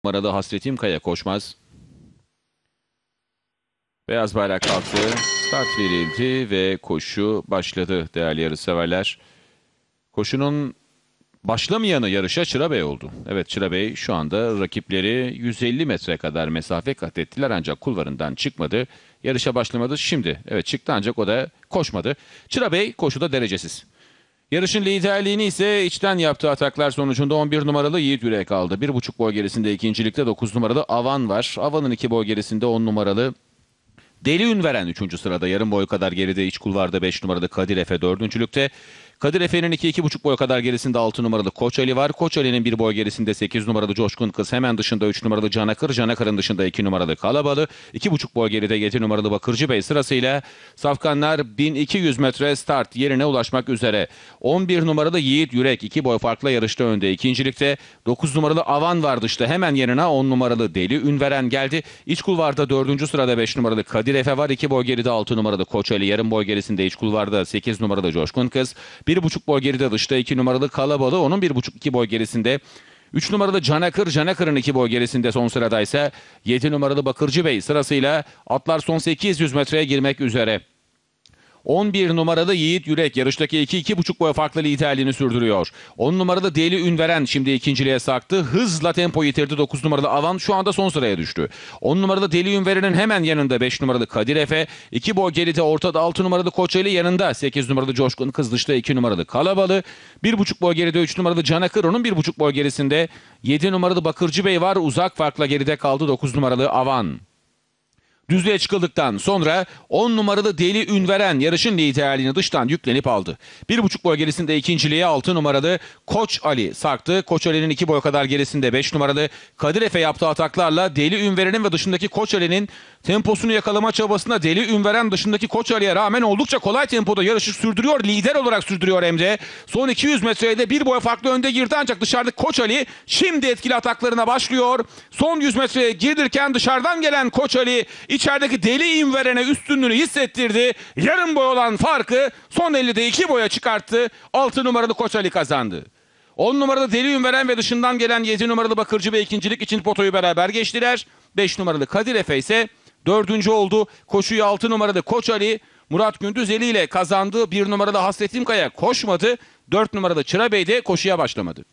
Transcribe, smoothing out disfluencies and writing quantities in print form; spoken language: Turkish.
numaralı Hasretim Kaya koşmaz. Beyaz bayrak kalktı. Start verildi ve koşu başladı değerli yarışseverler. Koşunun başlamayanı yarışa Çırabey oldu. Evet, Çırabey şu anda rakipleri 150 metre kadar mesafe kat ettiler ancak kulvarından çıkmadı. Yarışa başlamadı şimdi. Evet, çıktı ancak o da koşmadı. Çırabey koşuda derecesiz. Yarışın liderliğini ise içten yaptığı ataklar sonucunda 11 numaralı Yiğit Yürek aldı. 1,5 boy gerisinde ikincilikte 9 numaralı Avan var. Avan'ın 2 boy gerisinde 10 numaralı Deli Ünveren 3. sırada, yarım boy kadar geride iç kulvarda 5 numaralı Kadir Efe 4.lükte. Kadir Efe'nin 2,5 boy kadar gerisinde 6 numaralı Koç Ali var. Koç Ali'nin 1 boy gerisinde 8 numaralı Coşkun Kız, hemen dışında 3 numaralı Canakır. Canakır'ın dışında 2 numaralı Kalabalı. 2,5 boy geride 7 numaralı Bakırcı Bey sırasıyla safkanlar 1200 metre start yerine ulaşmak üzere. 11 numaralı Yiğit Yürek 2 boy farkla yarışta önde. İkincilikte 9 numaralı Avan var dışta, hemen yanına 10 numaralı Deli Ünveren geldi. İç kulvarda 4. sırada 5 numaralı Kadir Efe var. 2 boy geride 6 numaralı Koç Ali. Yarım boy gerisinde iç kulvarda 8 numaralı Coşkun Kız. 1,5 boy geride dışta 2 numaralı Kalabalı. Onun 1,5-2 boy gerisinde 3 numaralı Canakır. Canakır'ın 2 boy gerisinde son sırada ise 7 numaralı Bakırcı Bey sırasıyla atlar son 800 metreye girmek üzere. 11 numaralı Yiğit Yürek yarıştaki 2-2,5 boy farklı liderliğini sürdürüyor. 10 numaralı Deli Ünveren şimdi ikinciliğe sarktı. Hızla tempo yitirdi. 9 numaralı Avan şu anda son sıraya düştü. 10 numaralı Deli Ünveren'in hemen yanında 5 numaralı Kadir Efe. 2 boy geride ortada 6 numaralı Koç Ali yanında. 8 numaralı Coşkun Kız dışta 2 numaralı Kalabalı. 1,5 boy geride 3 numaralı Canakır. Onun 1,5 boy gerisinde 7 numaralı Bakırcı Bey var. Uzak farkla geride kaldı 9 numaralı Avan. Düzlüğe çıkıldıktan sonra 10 numaralı Deli Ünveren yarışın liderliğini dıştan yüklenip aldı. 1,5 boy gerisinde ikinciliğe 6 numaralı Koç Ali sarktı. Koç Ali'nin 2 boy kadar gerisinde 5 numaralı Kadir Efe yaptığı ataklarla Deli Ünveren'in ve dışındaki Koç Ali'nin temposunu yakalama çabasında Deli Ünveren dışındaki Koç Ali'ye rağmen oldukça kolay tempoda yarışı sürdürüyor. Lider olarak sürdürüyor Emre. Son 200 metreye de 1 boy farklı önde girdi ancak dışarıdaki Koç Ali şimdi etkili ataklarına başlıyor. Son 100 metreye girdirken dışarıdan gelen Koç Ali İçerideki Deli Ünveren'e üstünlüğünü hissettirdi. Yarım boy olan farkı son 50'de 2 boya çıkarttı. 6 numaralı Koç Ali kazandı. 10 numaralı Deli Ünveren ve dışından gelen 7 numaralı Bakırcı ve ikincilik için potoyu beraber geçtiler. 5 numaralı Kadir Efe ise 4. oldu. Koşuyu 6 numaralı Koç Ali Murat Gündüz Eli ile kazandı. 1 numaralı Hasretim Kaya koşmadı. 4 numaralı Çırabey de koşuya başlamadı.